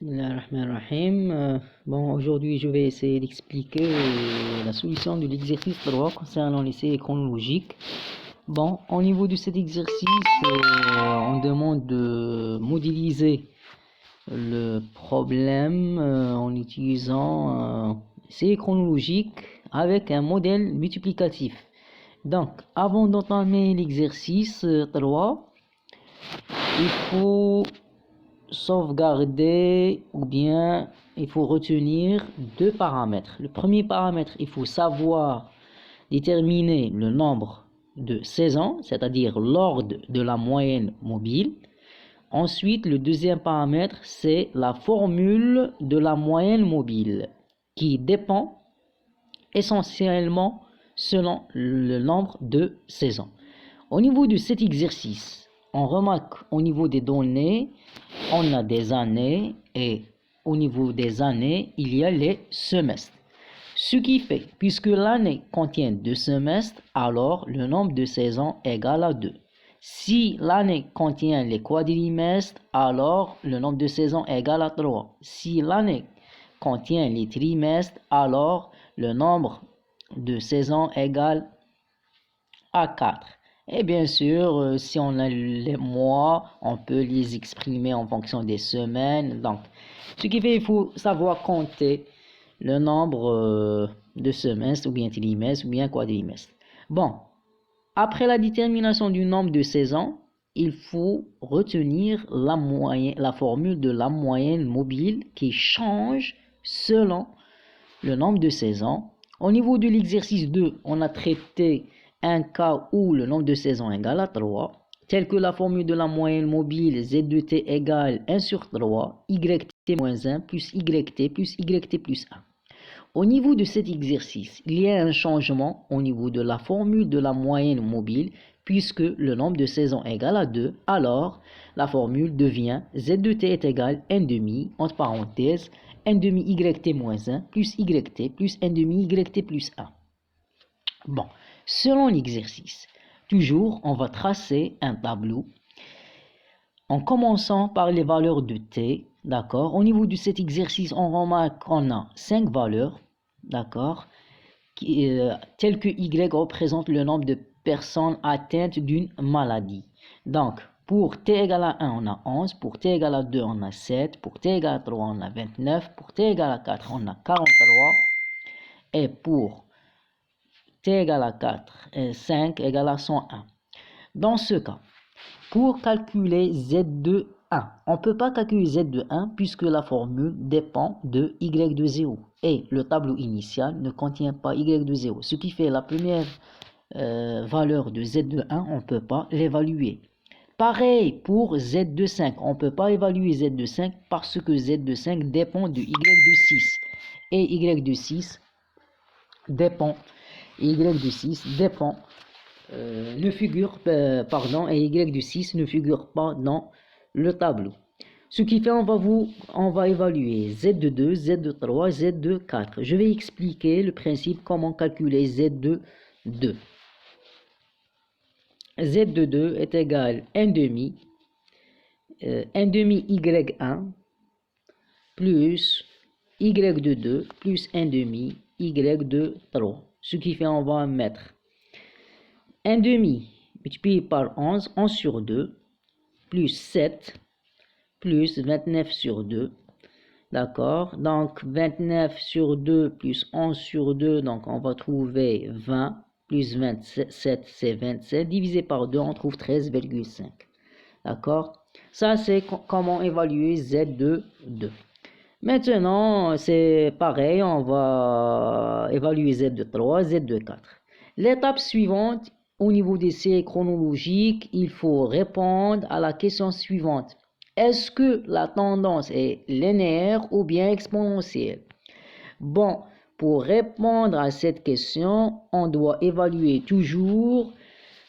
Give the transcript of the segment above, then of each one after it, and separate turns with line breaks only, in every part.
Bismillahirrahmanirrahim. Bon, aujourd'hui, je vais essayer d'expliquer la solution de l'exercice 3 concernant les séries chronologiques. Bon, au niveau de cet exercice, on demande de modéliser le problème en utilisant les séries chronologiques avec un modèle multiplicatif. Donc, avant d'entamer l'exercice 3, il faut sauvegarder ou bien il faut retenir deux paramètres. Le premier paramètre, il faut savoir déterminer le nombre de saisons, c'est-à-dire l'ordre de la moyenne mobile. Ensuite, le deuxième paramètre, c'est la formule de la moyenne mobile qui dépend essentiellement selon le nombre de saisons. Au niveau de cet exercice, on remarque au niveau des données, on a des années et au niveau des années, il y a les semestres. Ce qui fait, puisque l'année contient 2 semestres, alors le nombre de saisons est égal à 2. Si l'année contient les quadrimestres, alors le nombre de saisons est égal à 3. Si l'année contient les trimestres, alors le nombre de saisons est égal à 4. Et bien sûr, si on a les mois, on peut les exprimer en fonction des semaines. Donc, ce qui fait, il faut savoir compter le nombre de semestres, ou bien trimestres, ou bien quadrimestres. Bon, après la détermination du nombre de saisons, il faut retenir la formule de la moyenne mobile qui change selon le nombre de saisons. Au niveau de l'exercice 2, on a traité un cas où le nombre de saisons est égal à 3, tel que la formule de la moyenne mobile Z de T égale 1 sur 3, YT moins 1 plus YT plus YT plus 1. Au niveau de cet exercice, il y a un changement au niveau de la formule de la moyenne mobile, puisque le nombre de saisons est égal à 2, alors la formule devient Z de T est égal à 1 demi, entre parenthèses, 1 demi YT moins 1 plus YT plus 1 demi YT plus 1. Bon, selon l'exercice, toujours on va tracer un tableau en commençant par les valeurs de T, d'accord. Au niveau de cet exercice, on remarque qu'on a 5 valeurs, d'accord, telles que Y représente le nombre de personnes atteintes d'une maladie. Donc, pour T égale à 1, on a 11, pour T égale à 2, on a 7, pour T égale à 3, on a 29, pour T égale à 4, on a 43, et pour T égale à 4 et 5 égale à 101. Dans ce cas, pour calculer Z de 1, on ne peut pas calculer Z de 1 puisque la formule dépend de Y de 0. Et le tableau initial ne contient pas Y de 0. Ce qui fait la première valeur de Z de 1, on ne peut pas l'évaluer. Pareil pour Z de 5. On ne peut pas évaluer Z de 5 parce que Z de 5 dépend de Y de 6. Et Y de 6 dépend ne figure et Y de 6 ne figure pas dans le tableau. Ce qui fait on va évaluer Z de 2, Z de 3, Z de 4. Je vais expliquer le principe comment calculer Z de 2. Z de 2 est égal à 1 demi Y1 plus Y de 2 plus 1 demi Y de 3. Ce qui fait on va mettre 1 demi multiplié par 11, 11 sur 2, plus 7, plus 29 sur 2. D'accord? Donc, 29 sur 2 plus 11 sur 2, donc on va trouver 20, plus 27, c'est 27. Divisé par 2, on trouve 13,5. D'accord? Ça, c'est comment évaluer Z de 2. Maintenant, c'est pareil, on va évaluer Z de 3, Z de 4. L'étape suivante, au niveau des séries chronologiques, il faut répondre à la question suivante. Est-ce que la tendance est linéaire ou bien exponentielle? Bon, pour répondre à cette question, on doit évaluer toujours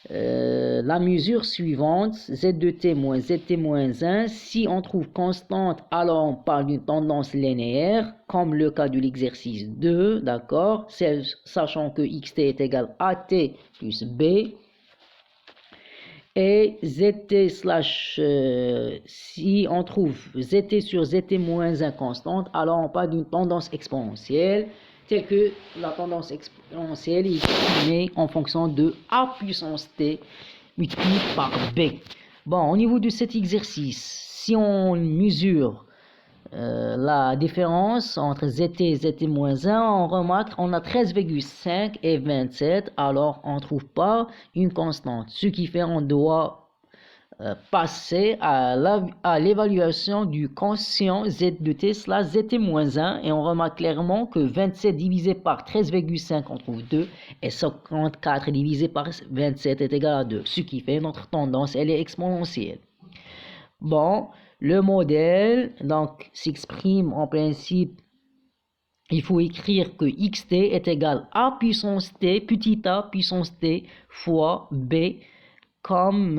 la mesure suivante, Z de T moins ZT moins 1. Si on trouve constante, alors on parle d'une tendance linéaire, comme le cas de l'exercice 2, d'accord, sachant que XT est égal à T plus B. Et ZT slash, si on trouve ZT sur ZT moins 1 constante, alors on parle d'une tendance exponentielle, telle que la tendance exponentielle est exprimée en fonction de A puissance T multiplié par B. Bon, au niveau de cet exercice, si on mesure la différence entre ZT et ZT-1, on remarque qu'on a 13,5 et 27, alors on ne trouve pas une constante, ce qui fait qu'on doit passer à l'évaluation du quotient Z de T slash ZT-1, et on remarque clairement que 27 divisé par 13,5, on trouve 2, et 54 divisé par 27 est égal à 2, ce qui fait notre tendance, elle est exponentielle. Bon, le modèle donc s'exprime en principe, il faut écrire que xt est égal à puissance t, petit a puissance t fois b, comme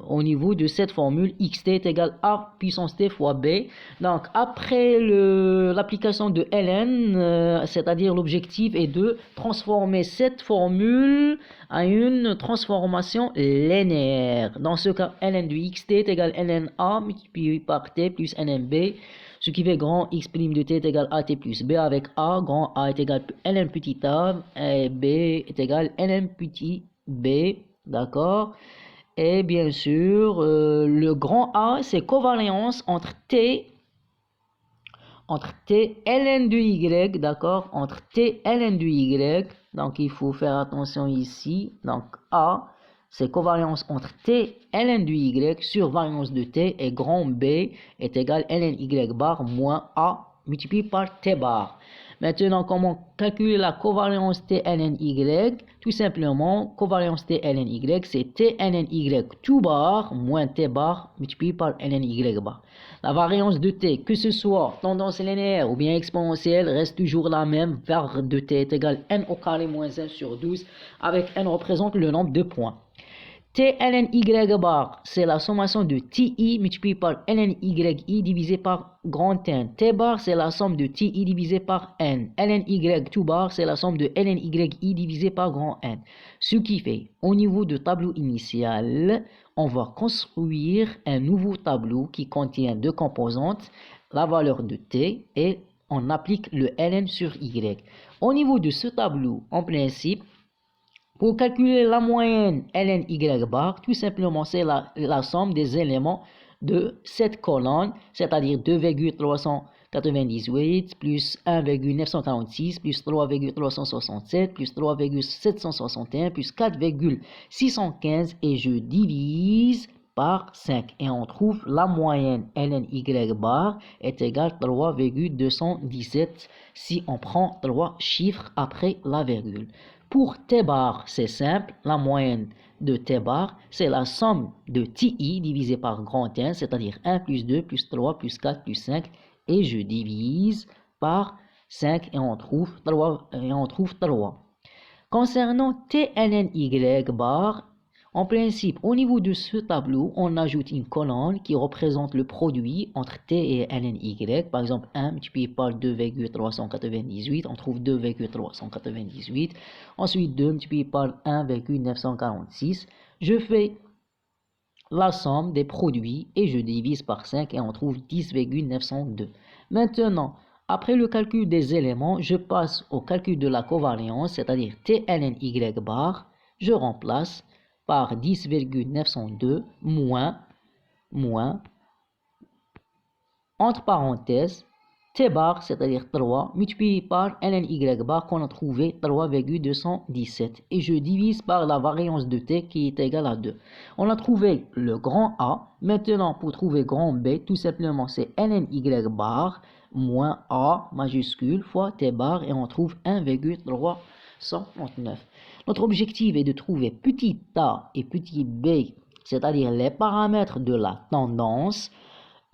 au niveau de cette formule, xt est égal à puissance t fois b. Donc après l'application de ln, c'est-à-dire l'objectif est de transformer cette formule à une transformation linéaire. Dans ce cas, ln de xt est égal à ln a multiplié par t plus ln b, ce qui fait grand x' de t est égal à t plus b avec a, grand a est égal à ln petit a et b est égal à ln petit b. D'accord? Et bien sûr, le grand A, c'est covariance entre T ln de Y, d'accord? Entre T ln de Y. Donc, il faut faire attention ici. Donc, A, c'est covariance entre T ln de Y sur variance de T, et grand B est égal à ln Y bar moins A multiplié par T bar. Maintenant, comment calculer la covariance T ln Y? Tout simplement, covariance T ln Y, c'est T ln Y tout bar moins T bar multiplié par ln Y bar. La variance de T, que ce soit tendance linéaire ou bien exponentielle, reste toujours la même. Var de T est égal à n au carré moins 1 sur 12, avec n représente le nombre de points. T ln Y bar, c'est la sommation de TI multiplié par ln YI divisé par grand N. T bar, c'est la somme de TI divisé par N. ln Y tout bar, c'est la somme de ln YI divisé par grand N. Ce qui fait, au niveau du tableau initial, on va construire un nouveau tableau qui contient deux composantes, la valeur de T, et on applique le ln sur Y. Au niveau de ce tableau, en principe, pour calculer la moyenne ln Y bar, tout simplement, c'est la somme des éléments de cette colonne, c'est-à-dire 2,398 plus 1,946 plus 3,367 plus 3,761 plus 4,615, et je divise par 5. Et on trouve la moyenne ln Y bar est égale à 3,217 si on prend 3 chiffres après la virgule. Pour T bar, c'est simple, la moyenne de T bar, c'est la somme de TI divisé par grand N, c'est-à-dire 1 plus 2 plus 3 plus 4 plus 5, et je divise par 5 et on trouve 3. Concernant T ln Y bar, en principe, au niveau de ce tableau, on ajoute une colonne qui représente le produit entre T et ln Y. Par exemple, 1 multiplié par 2,398, on trouve 2,398. Ensuite, 2 multiplié par 1,946. Je fais la somme des produits et je divise par 5 et on trouve 10,902. Maintenant, après le calcul des éléments, je passe au calcul de la covariance, c'est-à-dire T ln Y bar. Je remplace par 10,902 moins, entre parenthèses, T bar, c'est-à-dire 3, multiplié par ln Y bar qu'on a trouvé 3,217. Et je divise par la variance de T qui est égale à 2. On a trouvé le grand A. Maintenant, pour trouver grand B, tout simplement, c'est ln Y bar moins A majuscule fois T bar, et on trouve 1,339. Notre objectif est de trouver petit a et petit b, c'est-à-dire les paramètres de la tendance.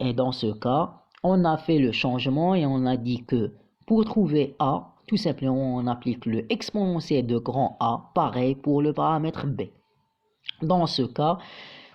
Et dans ce cas, on a fait le changement et on a dit que pour trouver a, tout simplement, on applique le exponentiel de grand A, pareil pour le paramètre b. Dans ce cas,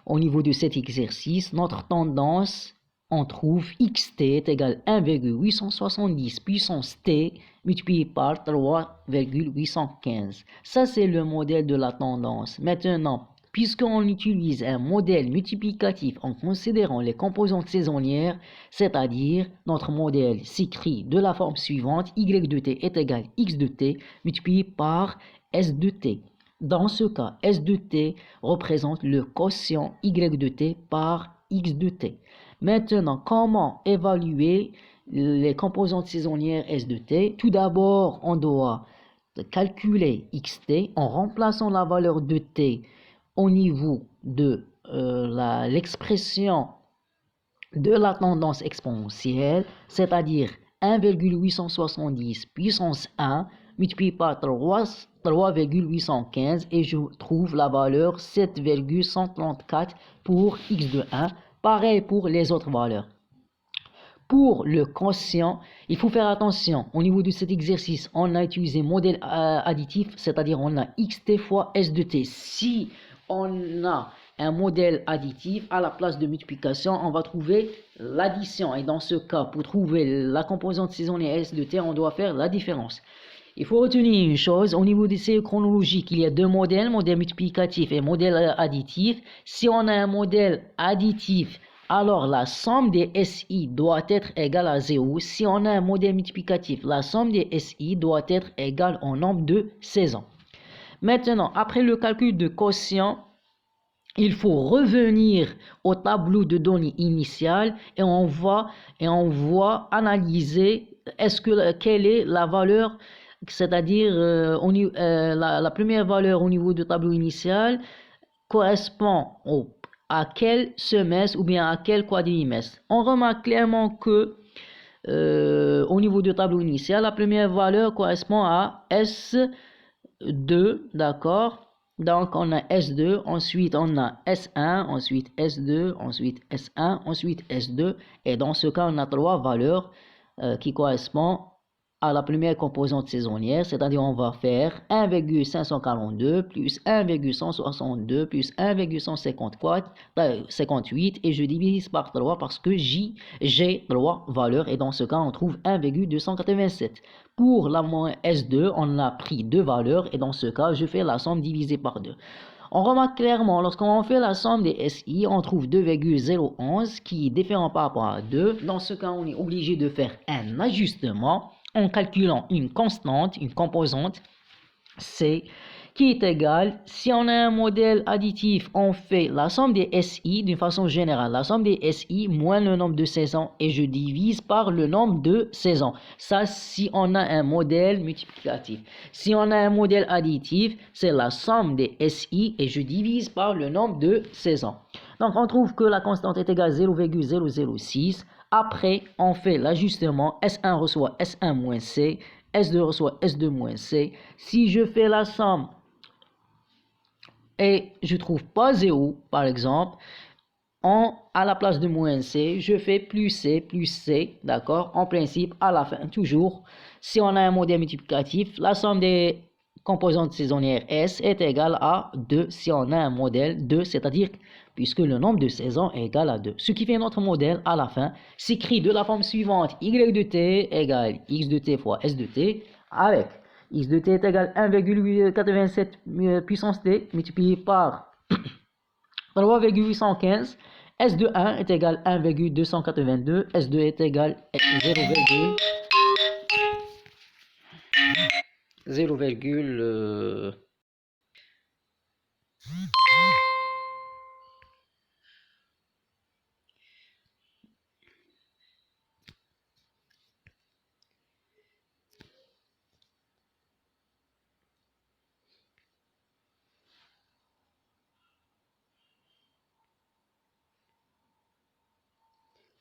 au niveau de cet exercice, notre tendance, on trouve xt est égal à 1,870 puissance t multiplié par 3,815. Ça, c'est le modèle de la tendance. Maintenant, puisqu'on utilise un modèle multiplicatif en considérant les composantes saisonnières, c'est-à-dire notre modèle s'écrit de la forme suivante, y de t est égal x de t multiplié par s de t. Dans ce cas, s de t représente le quotient y de t par x de t. Maintenant, comment évaluer les composantes saisonnières s de t? Tout d'abord, on doit calculer xt en remplaçant la valeur de t au niveau de l'expression de la tendance exponentielle, c'est-à-dire 1,870 puissance 1 multiplié par 3,815 et je trouve la valeur 7,134 pour x de 1. Pareil pour les autres valeurs. Pour le quotient, il faut faire attention. Au niveau de cet exercice, on a utilisé modèle additif, c'est-à-dire on a xt fois s de t. Si on a un modèle additif, à la place de multiplication, on va trouver l'addition. Et dans ce cas, pour trouver la composante saisonnière s de t, on doit faire la différence. Il faut retenir une chose, au niveau des séries chronologiques, il y a deux modèles, modèle multiplicatif et modèle additif. Si on a un modèle additif, alors la somme des SI doit être égale à 0. Si on a un modèle multiplicatif, la somme des SI doit être égale au nombre de saisons. Maintenant, après le calcul de quotient, il faut revenir au tableau de données initial et on va analyser quelle est la valeur, c'est-à-dire la première valeur au niveau du tableau initial correspond à quel semestre ou bien à quel quadrimestre. On remarque clairement que au niveau du tableau initial, la première valeur correspond à S2, d'accord? Donc, on a S2, ensuite on a S1, ensuite S2, ensuite S1, ensuite S2. Et dans ce cas, on a trois valeurs qui correspondent à la première composante saisonnière, c'est-à-dire on va faire 1,542 plus 1,162 plus 1,158 et je divise par 3 parce que j'ai 3 valeurs et dans ce cas on trouve 1,287. Pour la moins S2, on a pris 2 valeurs et dans ce cas je fais la somme divisée par 2. On remarque clairement, lorsqu'on fait la somme des SI, on trouve 2,011 qui est différent par rapport à 2. Dans ce cas, on est obligé de faire un ajustement en calculant une constante, une composante C qui est égale, si on a un modèle additif, on fait la somme des SI d'une façon générale, la somme des SI moins le nombre de saisons et je divise par le nombre de saisons. Ça, si on a un modèle multiplicatif. Si on a un modèle additif, c'est la somme des SI et je divise par le nombre de saisons. Donc, on trouve que la constante est égale à 0,006. Après, on fait l'ajustement. S1 reçoit S1 moins C. S2 reçoit S2 moins C. Si je fais la somme et je trouve pas 0, par exemple, à la place de moins C, je fais plus C, d'accord? En principe, à la fin, toujours, si on a un modèle multiplicatif, la somme des composantes saisonnières S est égale à 2 si on a un modèle 2, c'est-à-dire puisque le nombre de saisons est égal à 2. Ce qui fait notre modèle à la fin s'écrit de la forme suivante, y de t égale x de t fois s de t, avec x de t est égal à 1,87 puissance t multiplié par 3,815. S de 1 est égal à 1,282. S2 est égal à 0,0.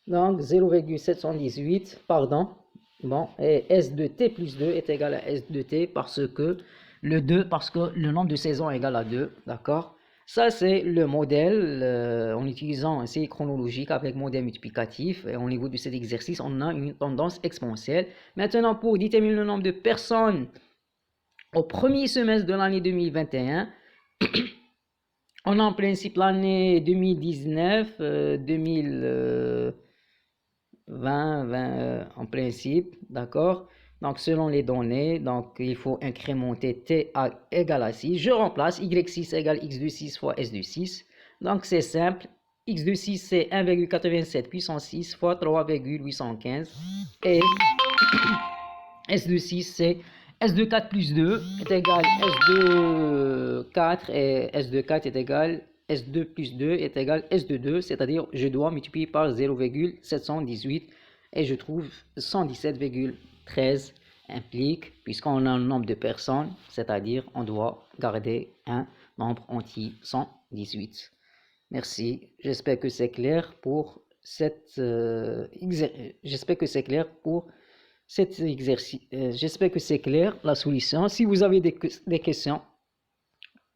Donc 0,718, pardon. Bon, et S de t plus 2 est égal à S de t parce que le nombre de saisons est égal à 2, d'accord? Ça, c'est le modèle en utilisant un série chronologique avec modèle multiplicatif. Et au niveau de cet exercice, on a une tendance exponentielle. Maintenant, pour déterminer le nombre de personnes au premier semestre de l'année 2021, on a en principe l'année 2019, 2020, en principe, d'accord? Donc, selon les données, donc, il faut incrémenter t égale à 6. Je remplace y6 égale x de 6 fois s de 6. Donc, c'est simple. X de 6, c'est 1,87 puissance 6 fois 3,815. Et S de 6, c'est S de 4 plus 2 est égal S de 4 et S de 4 est égal S2 plus 2 est égal S de 2, c'est-à-dire je dois multiplier par 0,718 et je trouve 117,13 implique, puisqu'on a un nombre de personnes, c'est-à-dire on doit garder un nombre entier 118. Merci, j'espère que c'est clair pour j'espère que c'est clair pour cet exercice. J'espère que c'est clair la solution. Si vous avez des questions,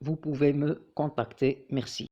vous pouvez me contacter. Merci.